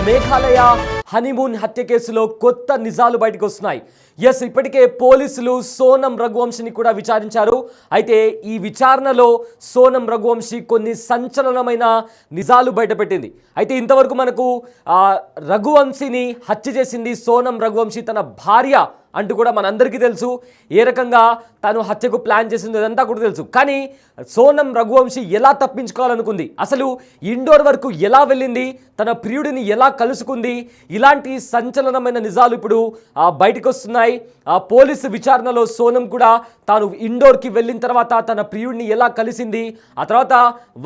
Meghalaya honeymoon హత్య కేసులో కొత్త నిజాలు బయటకు వస్తున్నాయి. ఇప్పటికే పోలీసులు సోనం రఘువంశిని కూడా విచారించారు. అయితే ఈ విచారణలో సోనం రఘువంశి కొన్ని సంచలనమైన నిజాలు బయటపెట్టింది. అయితే ఇంతవరకు మనకు రఘువంశిని హత్య చేసింది సోనం రఘువంశి తన భార్య అంటూ కూడా మనందరికీ తెలుసు. ఏ రకంగా తను హత్యకు ప్లాన్ చేసిందో ఇదంతా కూడా తెలుసు. కానీ సోనం రఘువంశి ఎలా తప్పించుకోవాలనుకుంది, అసలు ఇండోర్ వరకు ఎలా వెళ్ళింది, తన ప్రియుడిని ఎలా కలుసుకుంది, ఇలాంటి సంచలనమైన నిజాలు ఇప్పుడు బయటకు వస్తున్నాయి. పోలీసు విచారణలో సోనం కూడా తాను ఇండోర్కి వెళ్ళిన తర్వాత తన ప్రియుడిని ఎలా కలిసింది, ఆ తర్వాత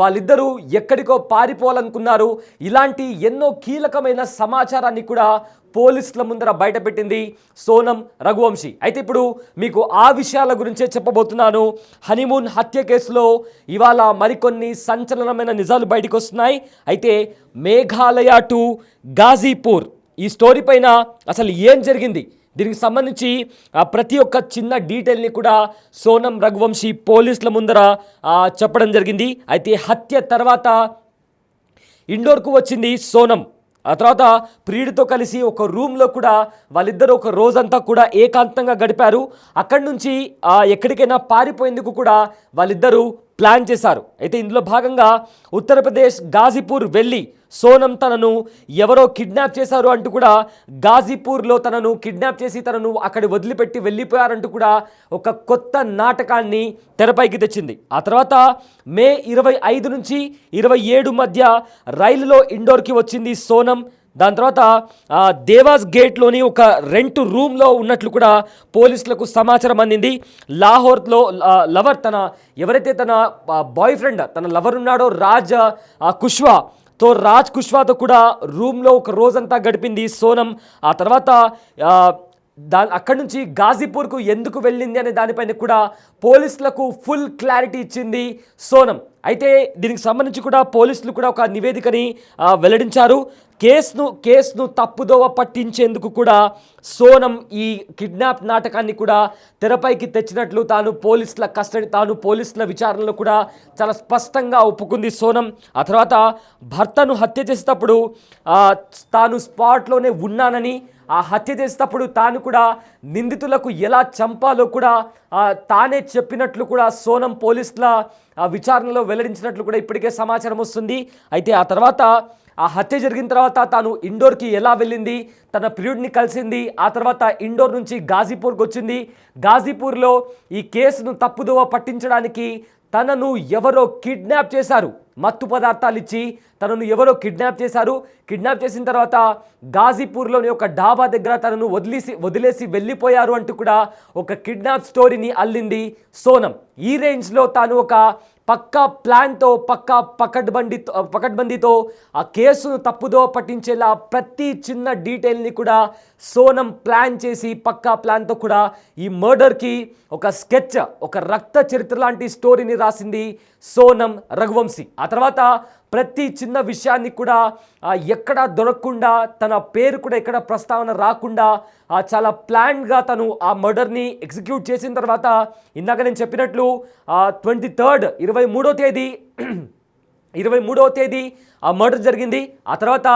వాళ్ళిద్దరూ ఎక్కడికో పారిపోవాలనుకున్నారు, ఇలాంటి ఎన్నో కీలకమైన సమాచారాన్ని కూడా పోలీసుల ముందర బయటపెట్టింది సోనం రఘువంశి. అయితే ఇప్పుడు మీకు ఆ విషయాల గురించే చెప్పబోతున్నాను. హనీమూన్ హత్య కేసులో ఇవాళ మరికొన్ని సంచలనమైన నిజాలు బయటకు వస్తున్నాయి. అయితే మేఘాలయ టు గాజీపూర్ ఈ స్టోరీ పైన అసలు ఏం జరిగింది, దీనికి సంబంధించి ప్రతి ఒక్క చిన్న డీటెయిల్ని కూడా సోనం రఘువంశి పోలీసుల ముందర చెప్పడం జరిగింది. అయితే హత్య తర్వాత ఇండోర్కు వచ్చింది సోనం. ఆ తర్వాత ప్రియుడితో కలిసి ఒక రూమ్లో కూడా వాళ్ళిద్దరూ ఒక రోజంతా కూడా ఏకాంతంగా గడిపారు. అక్కడి నుంచి ఎక్కడికైనా పారిపోయేందుకు కూడా వాళ్ళిద్దరూ ప్లాన్ చేశారు. అయితే ఇందులో భాగంగా ఉత్తరప్రదేశ్ గాజీపూర్ వెళ్ళి సోనం తనను ఎవరో కిడ్నాప్ చేశారు అంటూ కూడా, గాజీపూర్లో తనను కిడ్నాప్ చేసి తనను అక్కడ వదిలిపెట్టి వెళ్ళిపోయారంటూ కూడా ఒక కొత్త నాటకాన్ని తెరపైకి తెచ్చింది. ఆ తర్వాత మే 25 నుంచి 27 మధ్య రైలులో ఇండోర్కి వచ్చింది సోనం. దాని తర్వాత దేవాస్ గేట్లోని ఒక రెంట్ రూమ్లో ఉన్నట్లు కూడా పోలీసులకు సమాచారం అందింది. లాహోర్లో లవర్ ఎవరైతే తన బాయ్ ఫ్రెండ్ తన లవర్ ఉన్నాడో రాజ్ కుష్వాతో కూడా రూమ్లో ఒక రోజంతా గడిపింది సోనం. ఆ తర్వాత అక్కడి నుంచి గాజీపూర్కు ఎందుకు వెళ్ళింది అనే దానిపైన కూడా పోలీసులకు ఫుల్ క్లారిటీ ఇచ్చింది సోనం. అయితే దీనికి సంబంధించి కూడా పోలీసులు కూడా ఒక నివేదికని వెల్లడించారు. కేసును తప్పుదోవ పట్టించేందుకు కూడా సోనం ఈ కిడ్నాప్ నాటకాన్ని కూడా తెరపైకి తెచ్చినట్లు తాను పోలీసుల విచారణలో కూడా చాలా స్పష్టంగా ఒప్పుకుంది సోనం. ఆ తర్వాత భర్తను హత్య చేసేటప్పుడు తాను స్పాట్లోనే ఉన్నానని, ఆ హత్య చేసేటప్పుడు తాను కూడా నిందితులకు ఎలా చంపాలో కూడా తానే చెప్పినట్లు కూడా సోనం పోలీసుల విచారణలో వెల్లడించినట్లు కూడా ఇప్పటికే సమాచారం వస్తుంది. అయితే ఆ తర్వాత ఆ హత్య జరిగిన తర్వాత తాను ఇండోర్కి ఎలా వెళ్ళింది, తన ప్రియుడిని కలిసింది, ఆ తర్వాత ఇండోర్ నుంచి గాజీపూర్కి వచ్చింది. గాజీపూర్లో ఈ కేసును తప్పుదోవ పట్టించడానికి తనను ఎవరో కిడ్నాప్ చేశారు, మత్తు పదార్థాలు ఇచ్చి తనను ఎవరో కిడ్నాప్ చేశారు. కిడ్నాప్ చేసిన తర్వాత గాజీపూర్లోని ఒక డాబా దగ్గర తనను వదిలేసి వెళ్ళిపోయారు అంటూ కూడా ఒక కిడ్నాప్ స్టోరీని అల్లింది సోనం. ఈ రేంజ్లో తాను ఒక పక్కా ప్లాన్తో పకడ్బందీతో ఆ కేసును తప్పుదో పట్టించేలా ప్రతి చిన్న డీటెయిల్ని కూడా సోనం ప్లాన్ చేసి పక్కా ప్లాన్తో కూడా ఈ మర్డర్కి ఒక స్కెచ్, ఒక రక్త చరిత్ర లాంటి స్టోరీని రాసింది సోనం రఘువంశి. ఆ తర్వాత ప్రతి చిన్న విషయాన్ని కూడా ఎక్కడ దొరకకుండా, తన పేరు కూడా ఎక్కడ ప్రస్తావన రాకుండా చాలా ప్లాన్గా తను ఆ మర్డర్ని ఎగ్జిక్యూట్ చేసిన తర్వాత ఇందాక నేను చెప్పినట్లు 23వ తేదీ ఆ మర్డర్ జరిగింది. ఆ తర్వాత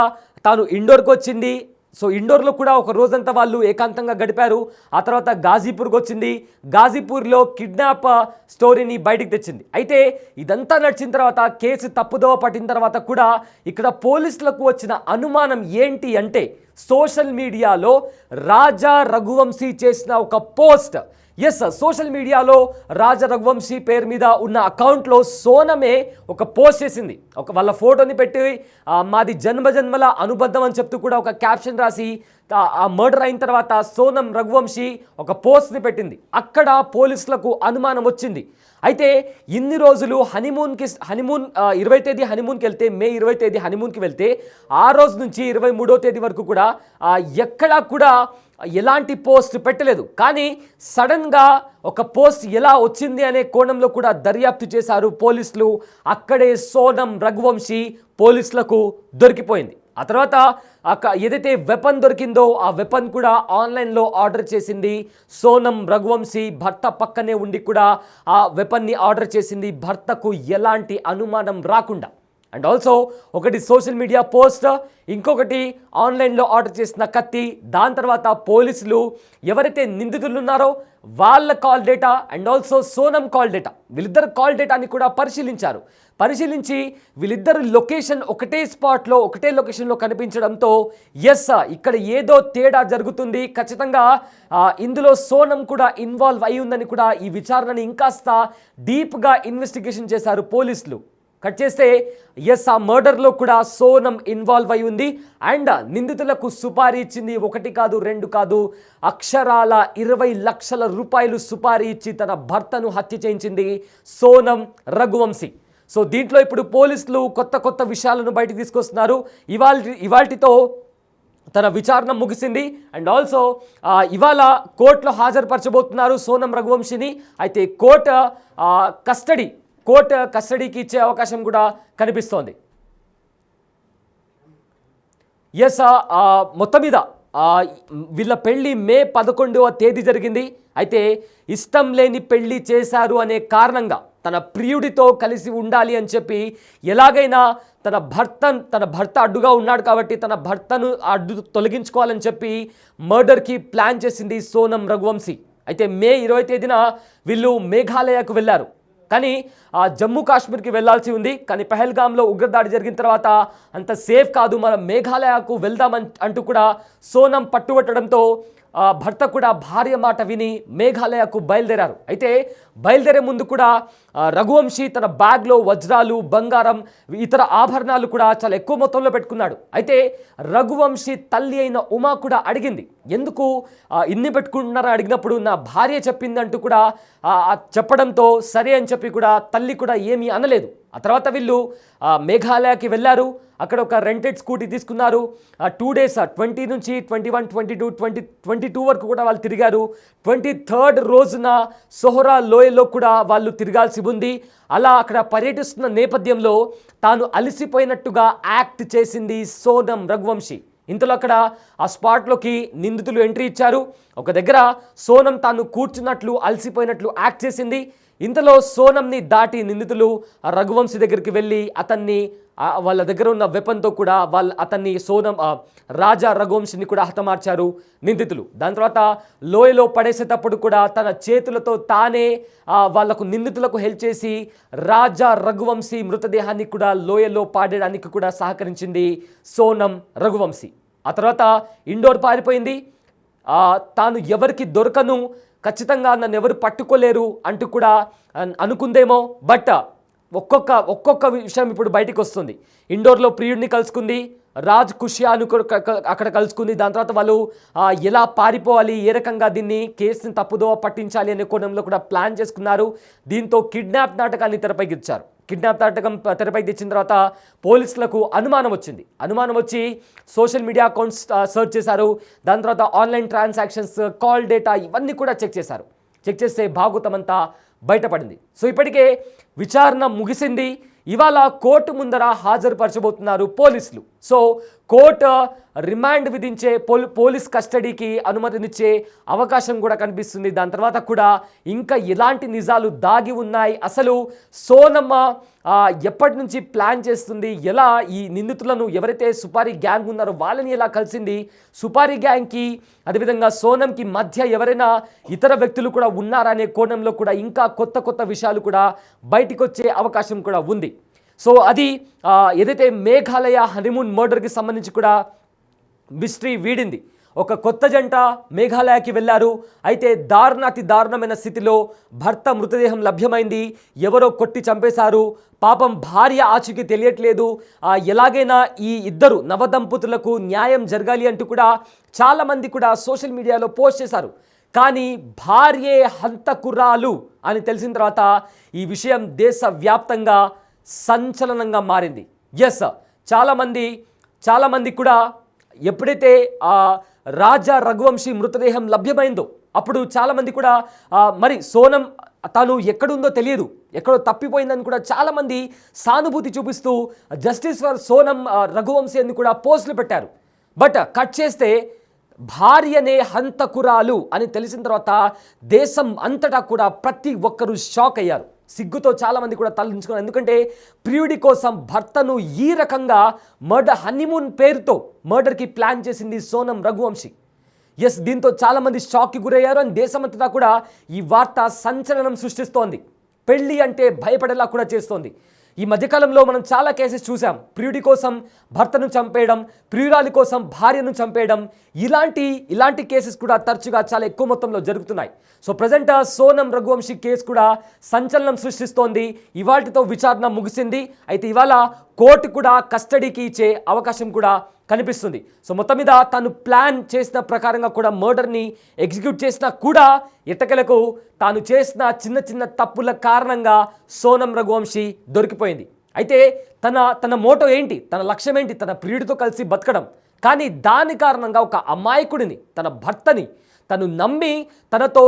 తాను ఇండోర్కి వచ్చింది. సో ఇండోర్లో కూడా ఒక రోజంతా వాళ్ళు ఏకాంతంగా గడిపారు. ఆ తర్వాత గాజీపూర్కి వచ్చింది. గాజీపూర్లో కిడ్నాప్ స్టోరీని బయటికి తెచ్చింది. అయితే ఇదంతా నడిచిన తర్వాత కేసు తప్పుదోవ పట్టిన తర్వాత కూడా ఇక్కడ పోలీసులకు వచ్చిన అనుమానం ఏంటి అంటే, సోషల్ మీడియాలో రాజా రఘువంశీ చేసిన ఒక పోస్ట్. సోషల్ మీడియాలో రాజా రఘువంశీ పేరు మీద ఉన్న అకౌంట్లో సోనమే ఒక పోస్ట్ చేసింది. వాళ్ళ ఫోటోని పెట్టి మాది జన్మజన్మల అనుబద్ధం అని చెప్తూ కూడా ఒక క్యాప్షన్ రాసి ఆ మర్డర్ అయిన తర్వాత సోనం రఘువంశీ ఒక పోస్ట్ని పెట్టింది. అక్కడ పోలీసులకు అనుమానం వచ్చింది. అయితే ఇన్ని రోజులు హనీమూన్ 20వ తేదీ హనీమూన్కి వెళ్తే, మే 20వ తేదీ హనీమూన్కి వెళ్తే ఆ రోజు నుంచి 23వ తేదీ వరకు కూడా ఎక్కడా కూడా ఎలాంటి పోస్ట్ పెట్టలేదు. కానీ సడన్గా ఒక పోస్ట్ ఎలా వచ్చింది అనే కోణంలో కూడా దర్యాప్తు చేశారు పోలీసులు. అక్కడే సోనం రఘువంశీ పోలీసులకు దొరికిపోయింది. ఆ తర్వాత ఏదైతే వెపన్ దొరికిందో ఆ వెపన్ కూడా ఆన్లైన్లో ఆర్డర్ చేసింది సోనం రఘువంశీ. భర్త పక్కనే ఉండి కూడా ఆ వెపన్ని ఆర్డర్ చేసింది, భర్తకు ఎలాంటి అనుమానం రాకుండా. అండ్ ఆల్సో ఒకటి సోషల్ మీడియా పోస్ట్, ఇంకొకటి ఆన్లైన్లో ఆర్డర్ చేసిన కత్తి. దాని తర్వాత పోలీసులు ఎవరైతే నిందితులు ఉన్నారో వాళ్ళ call data and also Sonam call data, వీళ్ళిద్దరు కాల్ డేటాని కూడా పరిశీలించి వీళ్ళిద్దరు లొకేషన్ ఒకటే స్పాట్లో ఒకటే లొకేషన్లో కనిపించడంతో ఎస్ ఇక్కడ ఏదో తేడా జరుగుతుంది, ఖచ్చితంగా ఇందులో సోనం కూడా ఇన్వాల్వ్ అయి ఉందని కూడా ఈ విచారణని ఇంకాస్త డీప్గా ఇన్వెస్టిగేషన్ చేశారు పోలీసులు. కట్ చేస్తే ఎస్ ఆ మర్డర్లో కూడా సోనం ఇన్వాల్వ్ అయి ఉంది అండ్ నిందితులకు సుపారీ ఇచ్చింది. 1 కాదు 2 కాదు, అక్షరాల 20 లక్షల రూపాయలు సుపారీ ఇచ్చి తన భర్తను హత్య చేయించింది సోనం రఘువంశీ. సో దీంట్లో ఇప్పుడు పోలీసులు కొత్త విషయాలను బయటకు తీసుకొస్తున్నారు. ఇవాల్టితో తన విచారణ ముగిసింది అండ్ ఆల్సో ఇవాళ కోర్టులో హాజరుపరచబోతున్నారు సోనం రఘువంశీని. అయితే కోర్టు కస్టడీకి ఇచ్చే అవకాశం కూడా కనిపిస్తోంది. ఎస్ మొత్తం మీద వీళ్ళ పెళ్లి మే 11వ తేదీ జరిగింది. అయితే ఇష్టం లేని పెళ్లి చేశారు అనే కారణంగా తన ప్రియుడితో కలిసి ఉండాలి అని చెప్పి ఎలాగైనా తన భర్త అడ్డుగా ఉన్నాడు కాబట్టి తన భర్తను అడ్డు తొలగించుకోవాలని చెప్పి మర్డర్కి ప్లాన్ చేసింది సోనం రఘువంశీ. అయితే మే 20వ తేదీన వీళ్ళు మేఘాలయకు వెళ్ళారు, కానీ జమ్మూ కాశ్మీర్కి వెళ్లాల్సి ఉంది. కానీ పహల్గామ్లో ఉగ్రదాడి జరిగిన తర్వాత అంత సేఫ్ కాదు, మనం మేఘాలయకు వెళ్దామని అంటూ కూడా సోనం పట్టుబట్టడంతో భర్త కూడా భార్య మాట విని మేఘాలయకు బయలుదేరారు. అయితే బయలుదేరే ముందు కూడా రఘువంశీ తన బ్యాగ్లో వజ్రాలు, బంగారం, ఇతర ఆభరణాలు కూడా చాలా ఎక్కువ మొత్తంలో పెట్టుకున్నాడు. అయితే రఘువంశీ తల్లి అయిన ఉమా కూడా అడిగింది, ఎందుకు ఇన్ని పెట్టుకుంటున్నారని అడిగినప్పుడు నా భార్య చెప్పిందంటూ కూడా చెప్పడంతో సరే అని చెప్పి కూడా తల్లి కూడా ఏమీ అనలేదు. ఆ తర్వాత వీళ్ళు మేఘాలయకి వెళ్ళారు. అక్కడ ఒక రెంటెడ్ స్కూటీ తీసుకున్నారు. 2 days 20 నుంచి 21, 22, 22 వరకు కూడా వాళ్ళు తిరిగారు. 23rd రోజున సోహరా లోయలో కూడా వాళ్ళు తిరగాల్సి ఉంది. అలా అక్కడ పర్యటిస్తున్న నేపథ్యంలో తాను అలసిపోయినట్టుగా యాక్ట్ చేసింది సోనం రఘువంశీ. ఇంతలో అక్కడ ఆ స్పాట్లోకి నిందితులు ఎంట్రీ ఇచ్చారు. ఒక దగ్గర సోనం తాను కూర్చున్నట్లు అలసిపోయినట్లు యాక్ట్ చేసింది. ఇంతలో సోనంని దాటి నిందితులు రఘువంశీ దగ్గరికి వెళ్ళి అతన్ని వాళ్ళ దగ్గర ఉన్న వెపన్తో కూడా అతన్ని రాజా రఘువంశీని కూడా హతమార్చారు నిందితులు. దాని తర్వాత లోయలో పడేసేటప్పుడు కూడా తన చేతులతో తానే నిందితులకు హెల్ప్ చేసి రాజా రఘువంశీ మృతదేహాన్ని కూడా లోయలో పాడేయడానికి కూడా సహకరించింది సోనం రఘువంశీ. ఆ తర్వాత ఇండోర్ పారిపోయింది. తాను ఎవరికి దొరకను, ఖచ్చితంగా నన్ను ఎవరు పట్టుకోలేరు అంటూ కూడా అనుకుందేమో. బట్ ఒక్కొక్క విషయం ఇప్పుడు బయటికి వస్తుంది. ఇండోర్లో ప్రియుడిని కలుసుకుంది, రాజ్ కుషియాను అక్కడ కలుసుకుంది. దాని తర్వాత వాళ్ళు ఎలా పారిపోవాలి, ఏ రకంగా దీన్ని కేసుని తప్పుదోవ పట్టించాలి అనే కోణంలో కూడా ప్లాన్ చేసుకున్నారు. దీంతో కిడ్నాప్ నాటకాన్ని తెరపైకి ఇచ్చారు. కిడ్నాప్ నాటకం తెరపైకి తెచ్చిన తర్వాత పోలీసులకు అనుమానం వచ్చి సోషల్ మీడియా అకౌంట్స్ సర్చ్ చేశారు. దాని తర్వాత ఆన్లైన్ ట్రాన్సాక్షన్స్, కాల్ డేటా ఇవన్నీ కూడా చెక్ చేస్తే భాగవతమంతా బయటపడింది. సో ఇప్పటికే విచారణ ముగిసింది. ఇవాళ కోర్టు ముందర హాజరుపరచబోతున్నారు పోలీసులు. సో కోర్టు రిమాండ్ విధించే పోలీస్ కస్టడీకి అనుమతినిచ్చే అవకాశం కూడా కనిపిస్తుంది. దాని తర్వాత కూడా ఇంకా ఎలాంటి నిజాలు దాగి ఉన్నాయి, అసలు సోనమ్మ ఎప్పటి నుంచి ప్లాన్ చేస్తుంది, ఎలా ఈ నిందితులను ఎవరైతే సుపారీ గ్యాంగ్ ఉన్నారో వాళ్ళని ఎలా కలిసింది, సుపారీ గ్యాంగ్కి అదేవిధంగా సోనంకి మధ్య ఎవరైనా ఇతర వ్యక్తులు కూడా ఉన్నారనే కోణంలో కూడా ఇంకా కొత్త విషయాలు కూడా బయటికి వచ్చే అవకాశం కూడా ఉంది. సో అది ఏదైతే మేఘాలయ హనీమూన్ మర్డర్కి సంబంధించి కూడా మిస్టరీ వీడింది. ఒక కొత్త జంట మేఘాలయకి వెళ్ళారు. అయితే అతి దారుణమైన స్థితిలో భర్త మృతదేహం లభ్యమైంది. ఎవరో కొట్టి చంపేశారు. పాపం భార్య ఆచూకీ తెలియట్లేదు. ఎలాగైనా ఈ ఇద్దరు నవదంపతులకు న్యాయం జరగాలి అంటూ కూడా చాలామంది కూడా సోషల్ మీడియాలో పోస్ట్ చేశారు. కానీ భార్యే హంతకురాలు అని తెలిసిన తర్వాత ఈ విషయం దేశవ్యాప్తంగా సంచలనంగా మారింది. ఎస్, చాలామంది కూడా ఎప్పుడైతే రాజా రఘువంశీ మృతదేహం లభ్యమైందో అప్పుడు చాలామంది కూడా మరి సోనం తను ఎక్కడుందో తెలియదు, ఎక్కడో తప్పిపోయిందని కూడా చాలామంది సానుభూతి చూపిస్తూ జస్టిస్ ఫర్ సోనం రఘువంశీ అని కూడా పోస్టులు పెట్టారు. బట్ కట్ చేస్తే భార్యనే హంతకురాలు అని తెలిసిన తర్వాత దేశం అంతటా కూడా ప్రతి ఒక్కరూ షాక్ అయ్యారు. సిగ్గుతో చాలామంది కూడా తలదించుకున్నారు. ఎందుకంటే ప్రియుడి కోసం భర్తను ఈ రకంగా హనీమూన్ పేరుతో మర్డర్కి ప్లాన్ చేసింది సోనం రఘువంశీ. ఎస్, దీంతో చాలామంది షాక్కి గురయ్యారు. అండ్ దేశమంతటా కూడా ఈ వార్త సంచలనం సృష్టిస్తోంది. పెళ్ళి అంటే భయపడేలా కూడా చేస్తోంది. ఈ మధ్యకాలంలో మనం చాలా కేసెస్ చూసాం. ప్రియుడి కోసం భర్తను చంపేయడం, ప్రియురాలి కోసం భార్యను చంపేయడం, ఇలాంటి కేసెస్ కూడా తరచుగా చాలా ఎక్కువ మొత్తంలో జరుగుతున్నాయి. So present Sonam Raghuvanshi case కూడా సంచలనం సృష్టిస్తోంది. ఇవాల్టితో విచారణ ముగిసింది. అయితే ఇవాళ కోర్టు కూడా కస్టడీకి ఇచ్చే అవకాశం కూడా కనిపిస్తుంది. సో మొత్తం మీద తను ప్లాన్ చేసిన ప్రకారంగా కూడా మర్డర్ని ఎగ్జిక్యూట్ చేసినా కూడా ఎట్టకేలకు తాను చేసిన చిన్న చిన్న తప్పుల కారణంగా సోనం రఘువంశీ దొరికిపోయింది. అయితే తన మోటో ఏంటి, తన లక్ష్యం ఏంటి? తన ప్రియుడితో కలిసి బతకడం. కానీ దాని కారణంగా ఒక అమాయకుడిని, తన భర్తని తను నమ్మి తనతో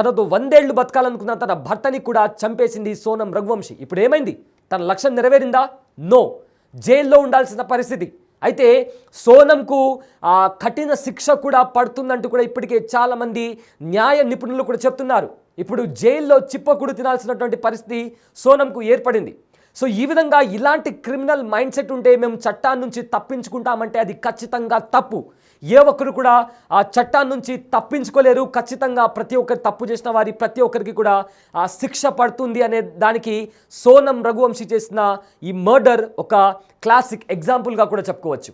100 ఏళ్ళు బతకాలనుకున్న తన భర్తని కూడా చంపేసింది సోనం రఘువంశీ. ఇప్పుడు ఏమైంది? తన లక్ష్యం నెరవేరిందా? నో, జైల్లో ఉండాల్సిన పరిస్థితి. అయితే సోనంకు కఠిన శిక్ష కూడా పడుతుందంటూ కూడా ఇప్పటికే చాలామంది న్యాయ నిపుణులు కూడా చెప్తున్నారు. ఇప్పుడు జైల్లో చిప్పకుడు తినాల్సినటువంటి పరిస్థితి సోనంకు ఏర్పడింది. సో ఈ విధంగా ఇలాంటి క్రిమినల్ మైండ్ సెట్ ఉంటే మేము చట్టాన్ని నుంచి తప్పించుకుంటామంటే అది ఖచ్చితంగా తప్పు. ఏ ఒక్కరు కూడా ఆ చట్టాన్ని నుంచి తప్పించుకోలేరు. ఖచ్చితంగా ప్రతి ఒక్కరు తప్పు చేసిన వారి ప్రతి ఒక్కరికి కూడా ఆ శిక్ష పడుతుంది అనే దానికి సోనం రఘువంశీ చేసిన ఈ మర్డర్ ఒక క్లాసిక్ ఎగ్జాంపుల్గా కూడా చెప్పుకోవచ్చు.